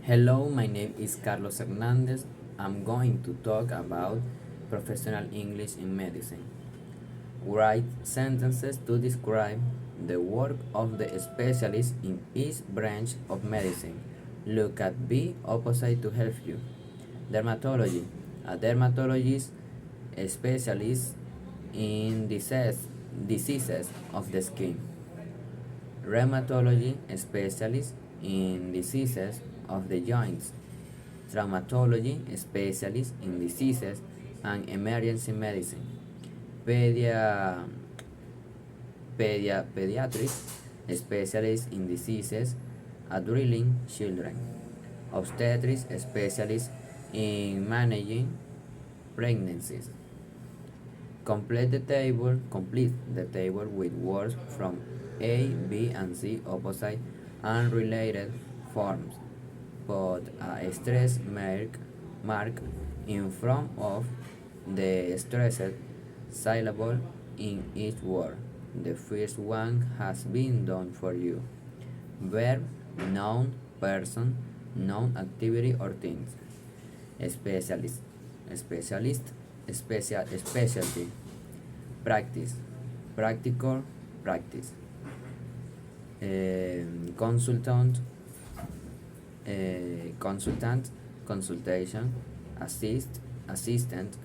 Hello, my name is Carlos Hernandez. I'm going to talk about professional English in medicine. Write sentences to describe the work of the specialist in each branch of medicine. Look at B opposite to help you. Dermatology. A dermatologist specialist in diseases of the skin. Rheumatology specialist in diseases of the joints. Traumatology specialist in diseases and emergency medicine. Pedia, Pediatrics specialist in diseases adrenaline children. Obstetrics specialist in managing pregnancies. Complete the table with words from A, B, and C opposite and related forms. Put a mark in front of the stressed syllable in each word. The first one has been done for you. Verb, noun, person, noun, activity or things. Specialist, specialist, specialty. Practice, practical, practice. Consultant, consultant, consultation. Assistant,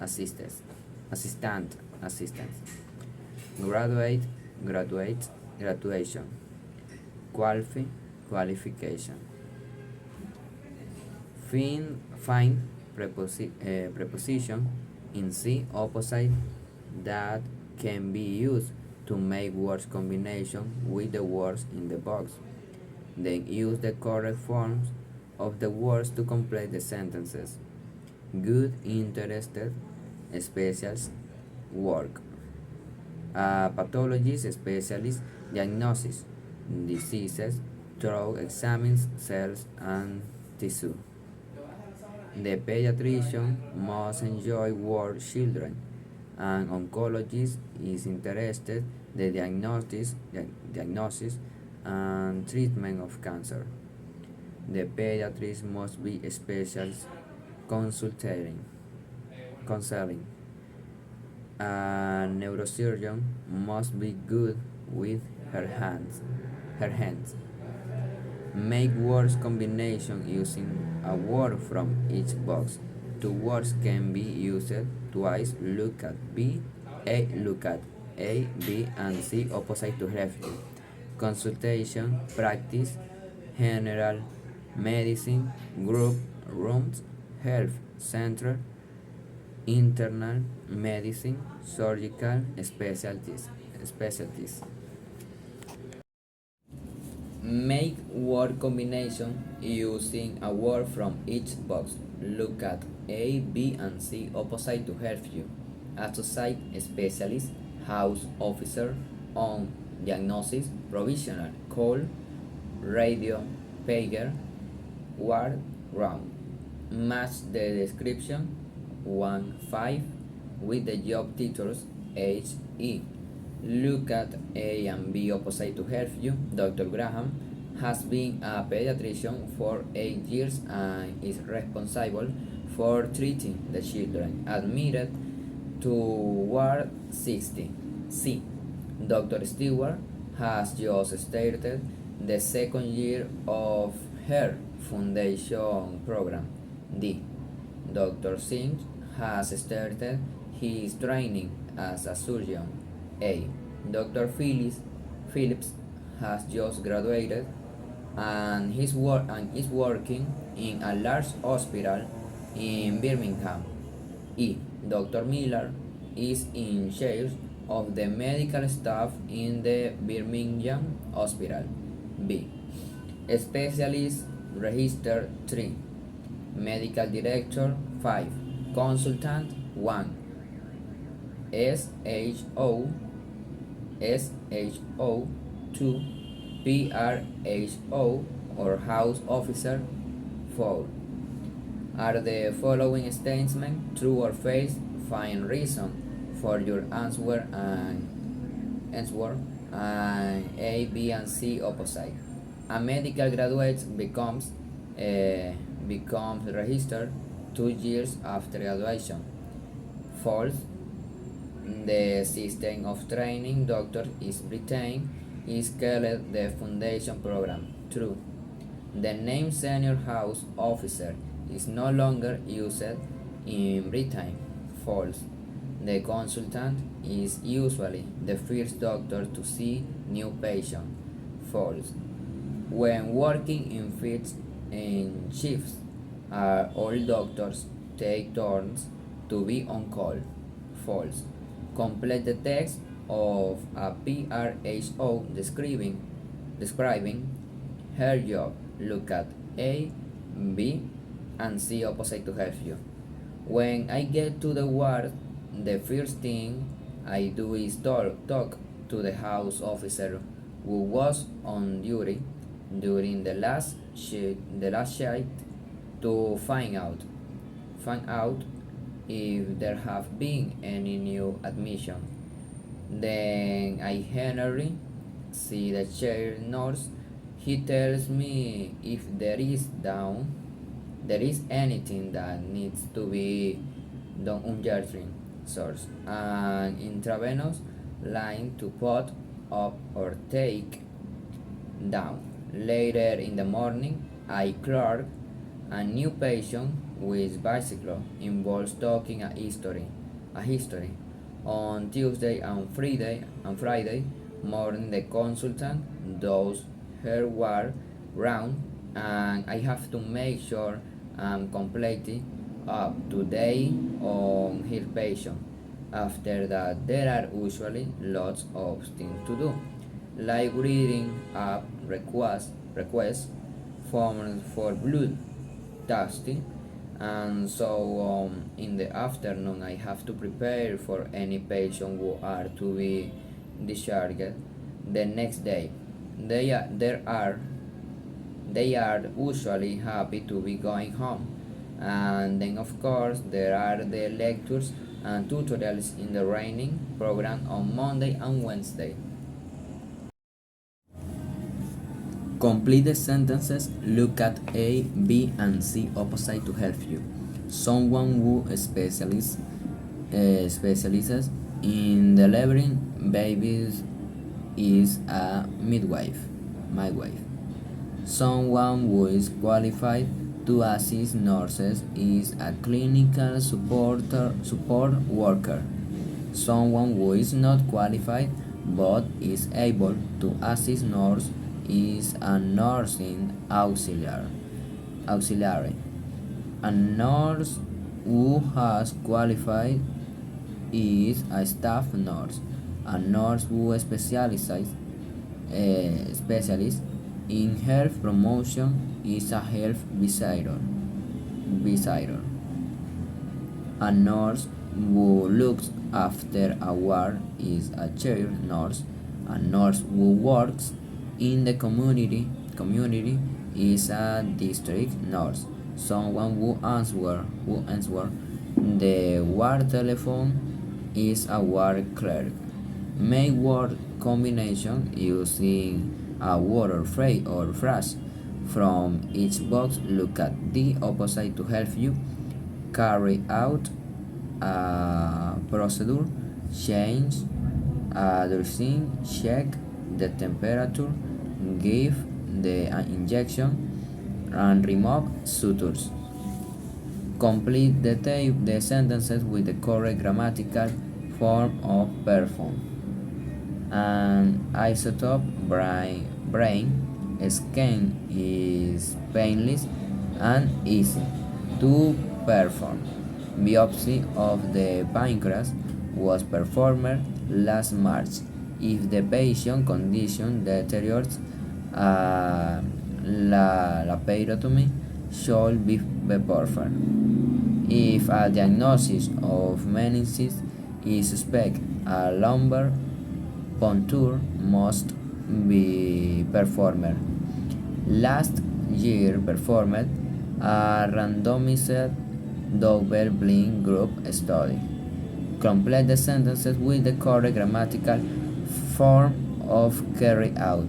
assistant. Graduation. Qualification. Find preposition in C opposite that can be used to make words combination with the words in the box. Then use the correct forms of the words to complete the sentences. Good, interested, specialist, work. A pathologist specialist diagnosis diseases through examines cells and tissue. The pediatrician must enjoy work children. An oncologist is interested in the diagnosis and treatment of cancer. The pediatrician must be a specialist counseling. A neurosurgeon must be good with her hands. Make words combination using a word from each box. Two words can be used twice. Look at A, B, and C opposite to help you. Consultation, practice, general medicine, group, rooms, health center, internal medicine, surgical specialties. Make word combination using a word from each box. Look at A, B, and C opposite to help you. Associate specialist, house officer, on diagnosis, provisional, call, radio, pager, ward, round. Match the description 1-5 with the job titles H.E. Look at A and B opposite to help you. Dr. Graham has been a pediatrician for 8 years and is responsible for treating the children admitted to Ward 60. C. Dr. Stewart has just started the second year of her foundation program. D. Dr. Singh has started his training as a surgeon. A. Dr. Phillips has just graduated and is working in a large hospital in Birmingham. E. Dr. Miller is in charge of the medical staff in the Birmingham Hospital. B. Specialist Register 3. Medical Director 5. Consultant 1. SHO 2. PRHO or House Officer 4. Are the following statements true or false? Find reason for your answer and A, B, and C opposite. A medical graduate becomes becomes registered 2 years after graduation. False. The system of training doctors is Britain is called the Foundation Program. True. The name senior house officer is no longer used in Britain. False. The consultant is usually the first doctor to see new patients. False. When working in shifts, all doctors take turns to be on call. False. Complete the text of a PRHO describing her job. Look at A, B, and C opposite to help you. When I get to the ward, the first thing I do is talk to the house officer who was on duty during the last shift to find out if there have been any new admission. Then I generally see the chair nurse. He tells me if there is anything that needs to be done urgently, source, an intravenous line to put up or take down. Later in the morning, I clerk a new patient with bicycle involves talking a history. On Tuesday and Friday morning, the consultant does her ward round, and I have to make sure I'm completely up to date on her patient. After that, there are usually lots of things to do, like reading up requests, forms for blood testing, and so on. In the afternoon, I have to prepare for any patient who are to be discharged the next day. They are usually happy to be going home. And then, of course, there are the lectures and tutorials in the training program on Monday and Wednesday. Complete the sentences. Look at A, B, and C opposite to help you. Someone who specializes in delivering babies is a midwife. Someone who is qualified to assist nurses is a clinical support worker. Someone who is not qualified but is able to assist nurse is a nursing auxiliary. A nurse who has qualified is a staff nurse. A nurse who specializes in health promotion is a health visitor. A nurse who looks after a ward is a chair nurse. A nurse who works in the community is a district nurse. Someone who answer the ward telephone is a ward clerk. Make word combination using a word or phrase from each box. Look at the opposite to help you. Carry out a procedure, change a dressing, check the temperature, give the injection, and remove sutures. Complete the sentences with the correct grammatical form of perform. An isotope brain scan is painless and easy to perform. Biopsy of the pancreas was performed last March. If the patient condition deteriorates, laparotomy should be performed. If a diagnosis of meningitis is suspected, a lumbar puncture must be performed. Last year performed a randomized double-blind group study. Complete the sentences with the correct grammatical form of carry out.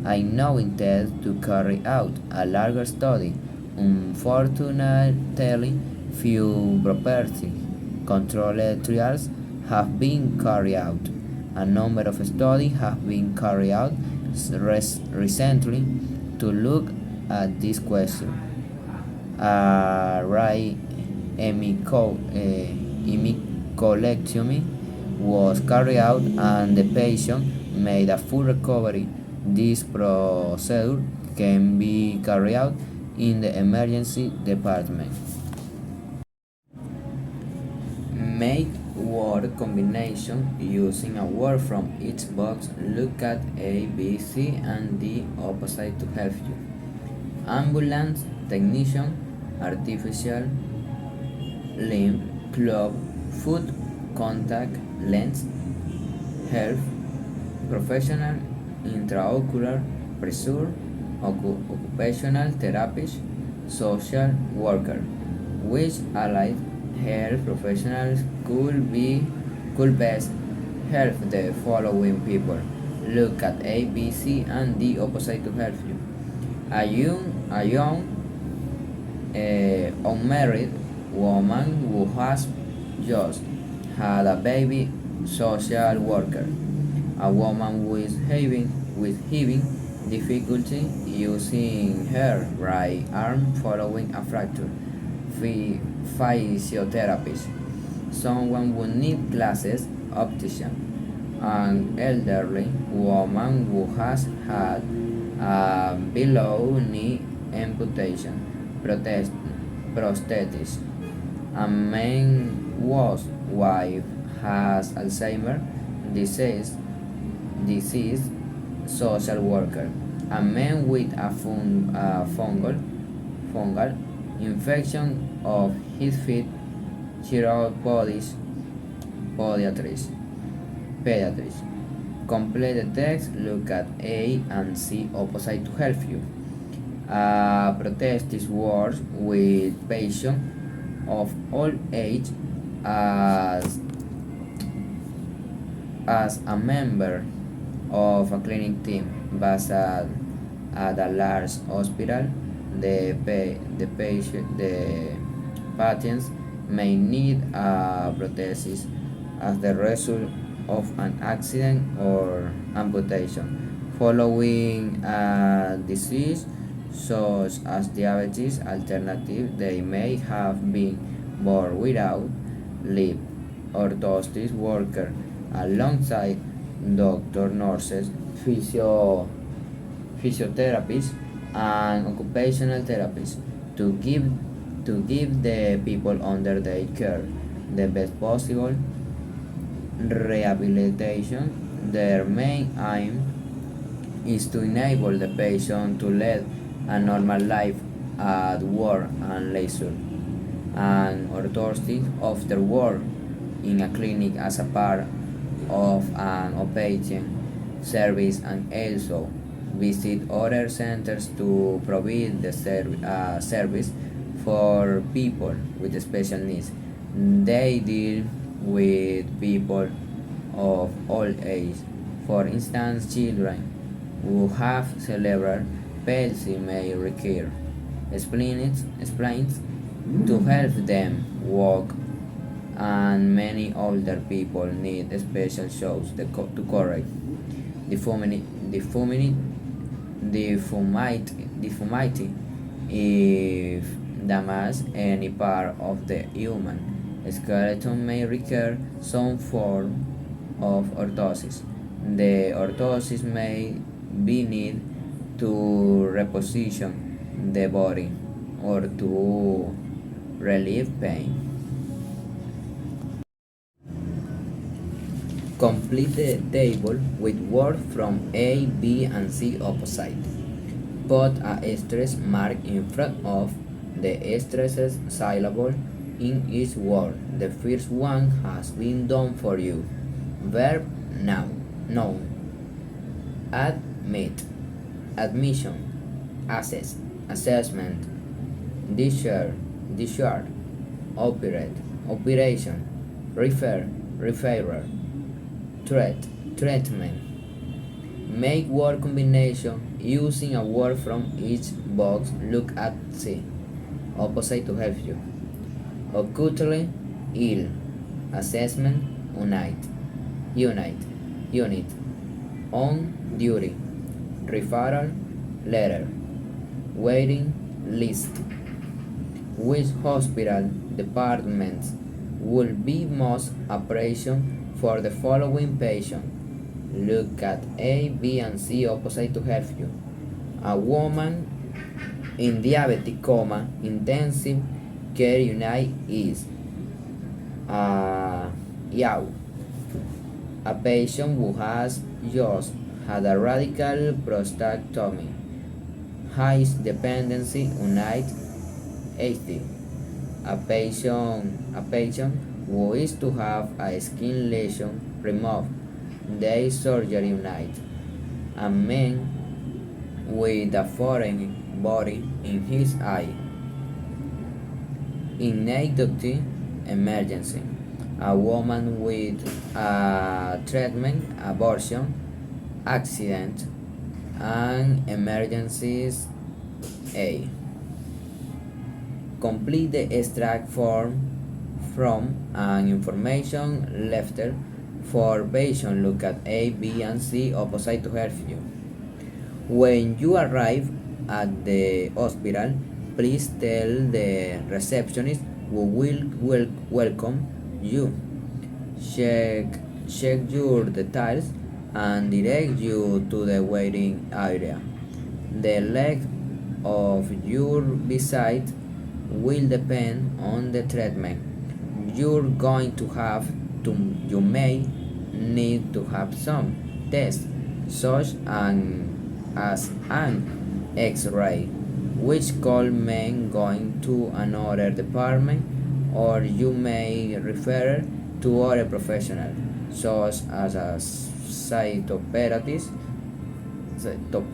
I now intend to carry out a larger study Unfortunately, few property control trials have been carried out. A number of studies have been carried out recently to look at this question. Right hemicolectomy was carried out and the patient made a full recovery. This procedure can be carried out in the emergency department. Make word combination using a word from each box. Look at A, B, C, and D opposite to help you. Ambulance, technician, artificial, limb, club, foot, contact, lens, health, professional, intraocular, pressure, occupational therapist, social worker. Which allied health professionals could best help the following people? Look at A, B, C, and D opposite to help you. A young unmarried woman who has just had a baby, social worker. A woman with having difficulty using her right arm following a fracture, physiotherapist. Someone who needs glasses, optician. An elderly woman who has had a below knee amputation, prosthesis. A man whose wife has Alzheimer disease, social worker. A man with a fungal infection of his feet, chiropodist, pediatrist. Complete the text, look at A and C opposite to help you. Protest these words with patients of all age as, as a member of a clinic team based at a large hospital. The patients may need a prosthesis as the result of an accident or amputation following a disease such as diabetes. Alternative, they may have been born without limb. Orthostic worker alongside doctor, nurses, physiotherapists, and occupational therapists to give the people under their care the best possible rehabilitation. Their main aim is to enable the patient to lead a normal life at work and leisure, and orthotists after work in a clinic as a part of an outpatient service, and also visit other centers to provide the service for people with special needs. They deal with people of all ages. For instance, children who have cerebral palsy may require splints to help them walk, and many older people need special shows to correct deformity, deformity if damage any part of the human skeleton may require some form of orthosis. The orthosis may be needed to reposition the body or to relieve pain. Complete the table with words from A, B, and C opposite. Put a stress mark in front of the stresses syllable in each word. The first one has been done for you. Verb now. Noun. Admit. Admission. Assess. Assessment. Discharge. Operate. Operation. Refer. Referrer. Threat. Treatment. Make word combination using a word from each box. Look at C. opposite to help you. Acutely ill, assessment, unite, unit, on duty, referral, letter, waiting list. Which hospital departments will be most operation for the following patient? Look at A, B, and C opposite to help you. A woman in diabetic coma intensive care unit is Yao, a patient who has just had a radical prostatectomy, high dependency unit 80. A patient who is to have a skin lesion removed, day surgery unit. A man with a foreign body in his eye, inactivity emergency. A woman with a treatment, abortion, accident, and emergencies A. Complete the extract form from an information letter for patient. Look at A, B, and C opposite to help you. When you arrive at the hospital, please tell the receptionist who will welcome you. Check, check your details and direct you to the waiting area. The length of your visit will depend on the treatment you're going to have. You may need to have some tests, such as an X-ray, which could mean going to another department, or you may refer to other professionals, such as a cytotherapist,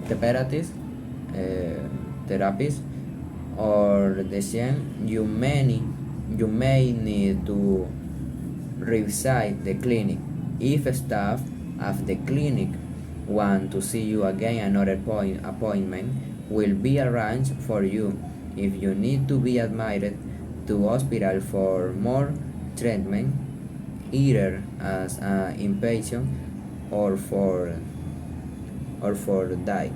therapist, therapist, or the same. You may need to revisit the clinic. If staff of the clinic want to see you again, another appointment will be arranged for you. If you need to be admitted to hospital for more treatment, either as an inpatient or for die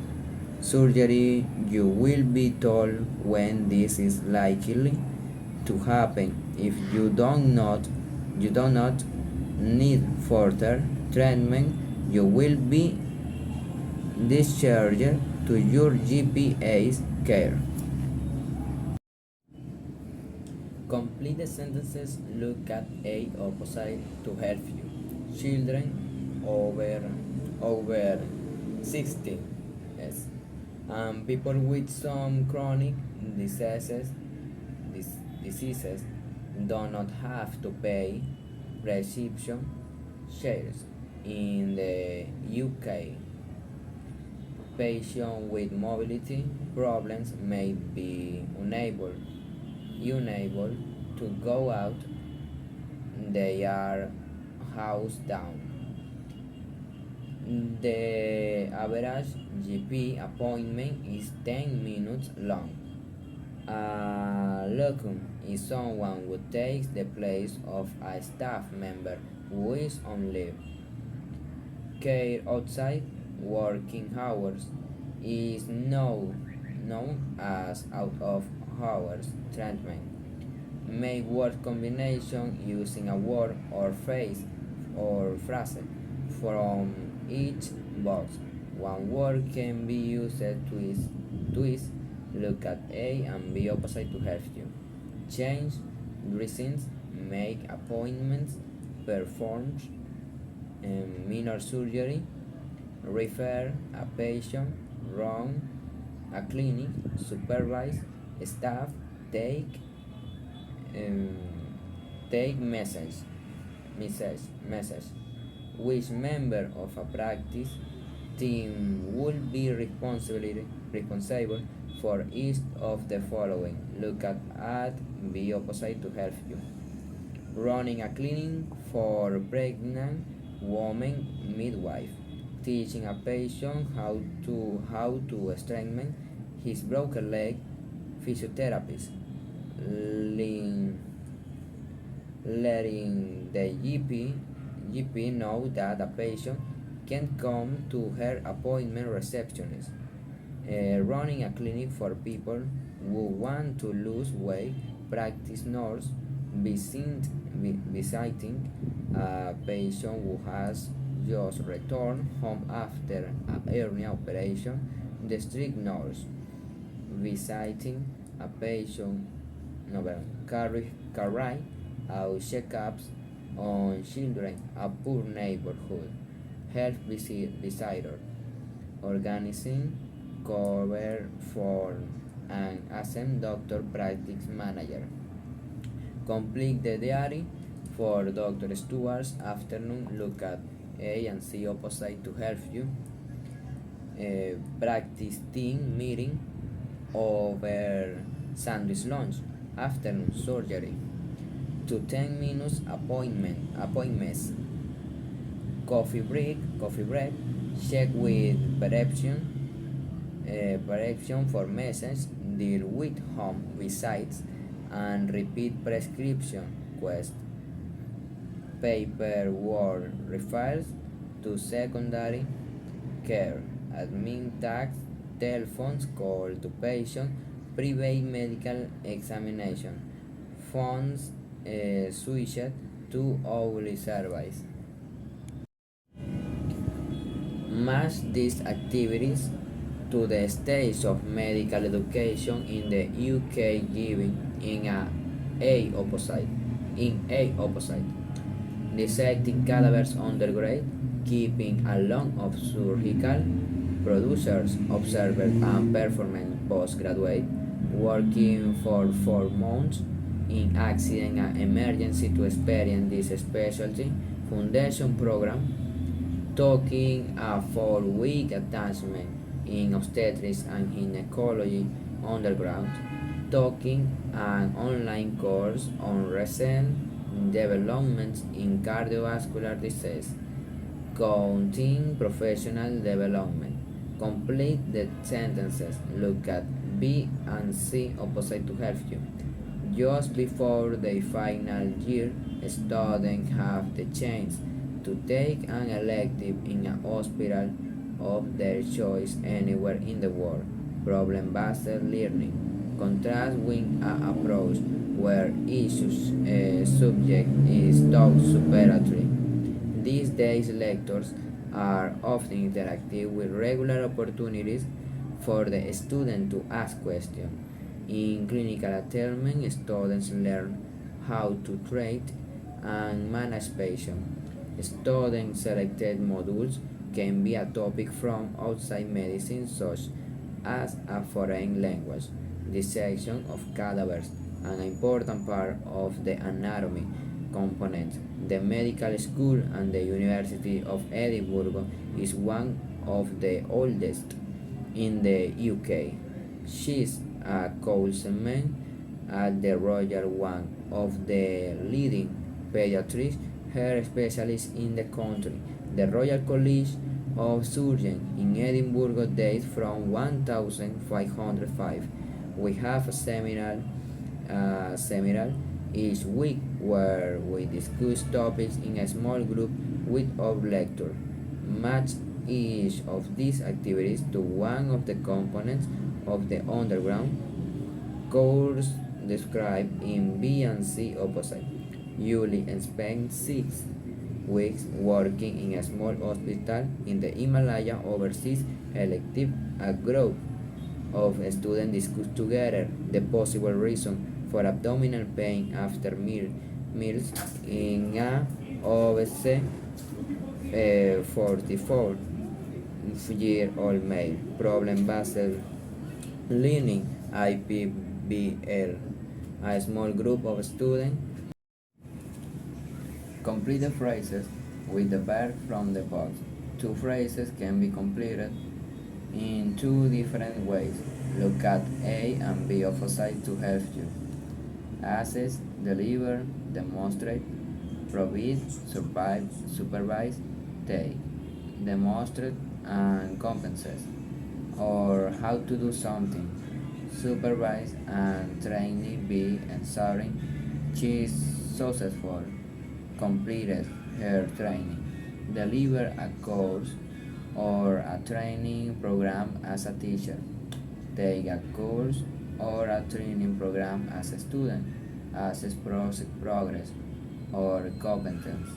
surgery, you will be told when this is likely to happen. If you do not need further treatment, you will be discharged to your GPA's care. Complete the sentences. Look at A opposite to help you. Children over 60. Yes. People with some chronic diseases diseases do not have to pay prescription shares. In the UK, patients with mobility problems may be unable to go out. They are housed down. The average GP appointment is 10 minutes long. A locum is someone who takes the place of a staff member who is on leave. Care outside working hours is known as out of hours treatment. Make word combination using a word or phrase from each box. One word can be used twist. Look at A and B opposite to help you. Change dressings, make appointments, perform minor surgery, refer a patient, run a clinic, supervise staff, take um, take message. Which member of a practice team will be responsible for each of the following? Look at B opposite to help you. Running a clinic for pregnant woman midwife. Teaching a patient how to strengthen his broken leg, physiotherapist. Lin- letting the GP know that a patient can come to her appointment receptionist. Running a clinic for people who want to lose weight, practice nurse, visiting a patient who has just returned home after a hernia operation, district nurse, visiting a patient, no, carry out checkups on children, a poor neighborhood, health visitor, organizing cover for an ASEM doctor practice manager. Complete the diary for Dr. Stewart's afternoon look at A and C opposite to help you. Practice team meeting over sandwich lunch, afternoon surgery, to 10 minutes appointments, coffee break, check with prescription for message, deal with home visits, and repeat prescription quest. Paperwork refers to secondary care, admin tax, telephones call to patient, private medical examination, funds switched to hourly service. Match these activities to the stage of medical education in the UK given in A opposite. Dissecting cadavers undergrad, keeping along of surgical producers, observers and performance postgraduate, working for 4 months in accident and emergency to experience this specialty foundation program, taking a 4-week attachment in obstetrics and gynecology underground, taking an online course on recent developments in cardiovascular disease, counting professional development. Complete the sentences. Look at B and C opposite to help you. Just before the final year, students have the chance to take an elective in a hospital of their choice anywhere in the world. Problem-based learning. Contrast with an approach where each subject is taught separately. These days, lectures are often interactive with regular opportunities for the student to ask questions. In clinical attainment, students learn how to treat and manage patients. Student selected modules can be a topic from outside medicine, such as a foreign language, dissection of cadavers, an important part of the anatomy component. The medical school and the University of Edinburgh is one of the oldest in the UK. She's a councilman at the Royal, one of the leading pediatric hair specialists in the country. The Royal College of Surgeons in Edinburgh dates from 1505. We have a seminar each week where we discuss topics in a small group with our lecturer. Match each of these activities to one of the components of the underground course described in B and C opposite. Julie spent 6 weeks working in a small hospital in the Himalaya overseas elective. A group of students discussed together the possible reason for abdominal pain after meals in a obese 44-year-old male. Problem-based learning IPBL. A small group of students complete the phrases with the verb from the box. Two phrases can be completed in two different ways. Look at A and B opposite to help you. Assess, deliver, demonstrate, provide, survive, supervise, take, demonstrate, and compensate. Or how to do something. Supervise and train B and ensuring she is successful, completed her training, delivered a course or a training program as a teacher, take a course or a training program as a student, assess progress or competence.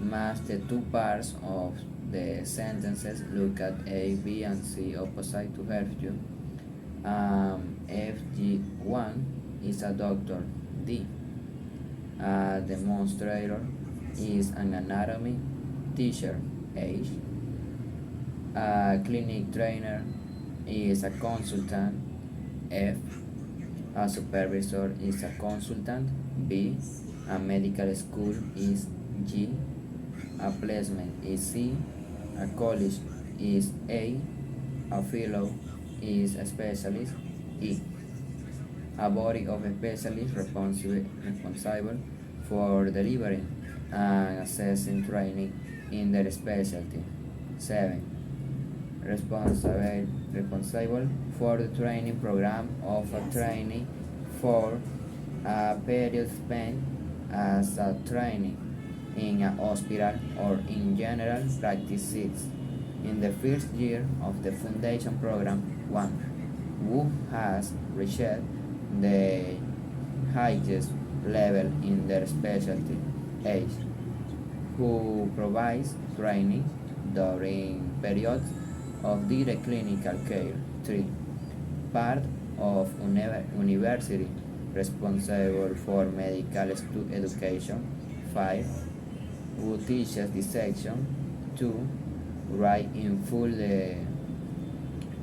Match the two parts of the sentences, look at A, B, and C opposite to help you. FG1 is a doctor. D. A demonstrator is an anatomy teacher. H. A clinic trainer is a consultant. F. A supervisor is a consultant. B. A medical school is G. A placement is C. A college is A. A fellow is a specialist. E. A body of specialists responsible for delivering and assessing training in their specialty. 7. Responsible for the training program of a trainee for a period spent as a trainee in a hospital or in general practice 6. In the first year of the foundation program, 1. Who has reached the highest level in their specialty. H. Who provides training during periods of direct clinical care. 3. Part of university responsible for medical education. 5. Who teaches dissection. 2. Write in full the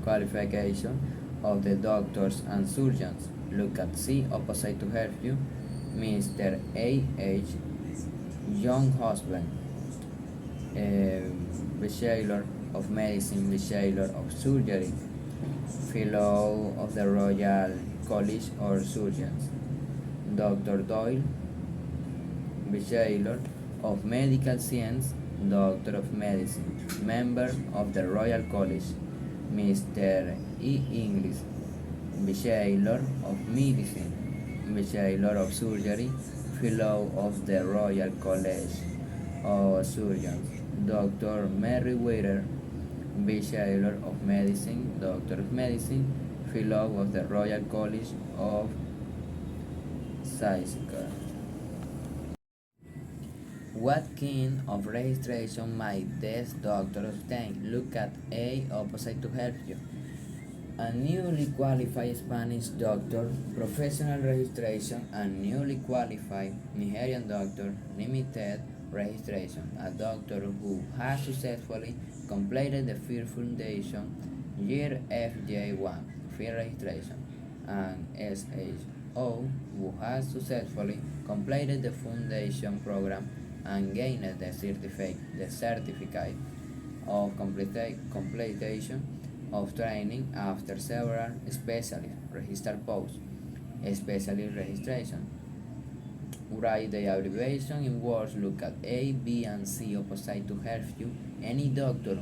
qualification of the doctors and surgeons. Look at C opposite to help you. Mr. A.H. Young husband, Bachelor of Medicine, Bachelor of Surgery, Fellow of the Royal College of Surgeons. Dr. Doyle, Bachelor of Medical Science, Doctor of Medicine, Member of the Royal College. Mr. E. English, Bachelor of Medicine, Bachelor of Surgery, Fellow of the Royal College of Surgeons. Dr. Meriwether, Bachelor of Medicine, Doctor of Medicine, Fellow of the Royal College of Surgeons. What kind of registration might this doctor obtain? Look at A opposite to help you. A newly qualified Spanish doctor, professional registration, and newly qualified Nigerian doctor, limited registration. A doctor who has successfully completed the first foundation year FJ1, field registration, and SHO who has successfully completed the foundation program and gained the certificate of completion of training after several specialist registered posts. Specialist registration. Write the abbreviation in words. Look at A, B, and C opposite to help you. Any doctor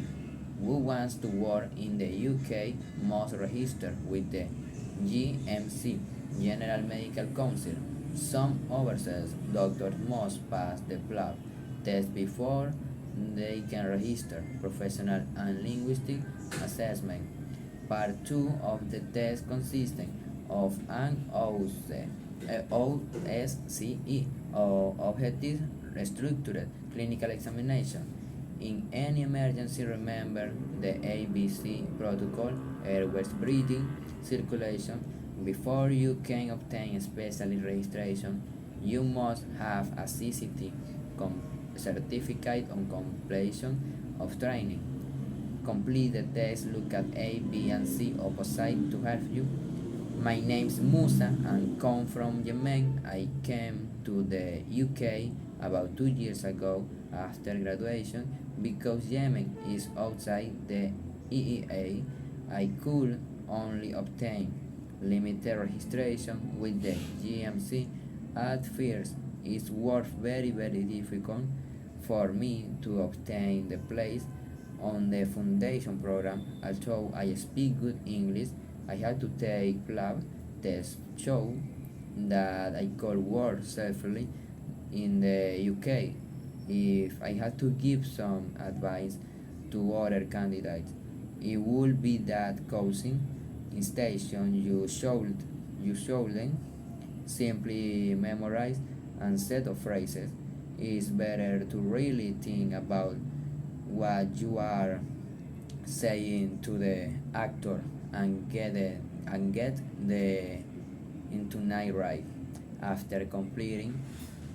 who wants to work in the UK must register with the GMC, General Medical Council. Some overseas doctors must pass the PLAB test before they can register. Professional and linguistic assessment. Part 2 of the test consisting of an OSCE or Objective Structured Clinical Examination. In any emergency, remember the ABC protocol, airways, breathing, circulation. Before you can obtain specialist registration, you must have a CCT certificate on completion of training. Complete the test. Look at A, B, and C opposite to help you. My name's Musa and come from Yemen. I came to the UK about 2 years ago after graduation. Because Yemen is outside the EEA, I could only obtain limited registration with the GMC. At first, it was very difficult for me to obtain the place on the foundation program. Although I speak good English, I had to take PLAB tests. So that I could work safely in the UK. If I had to give some advice to other candidates, it would be that coaching station you shouldn't simply memorize and set of phrases. It's better to really think about what you are saying to the actor and get the into night right. After completing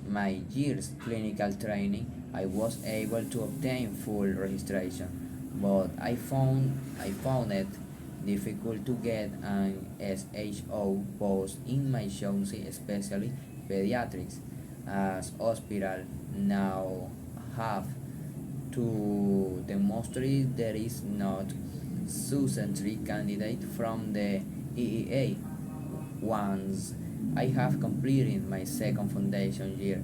my year's clinical training, I was able to obtain full registration, but I found it difficult to get an SHO post in my chosen, especially pediatrics, as hospital now have to demonstrate there is not sufficient candidate from the EEA. Once I have completed my second foundation year,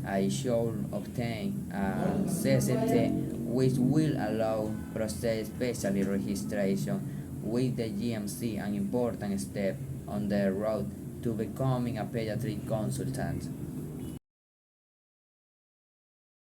I should obtain a CCT which will allow process specialty registration with the GMC, an important step on the road to becoming a pediatric consultant.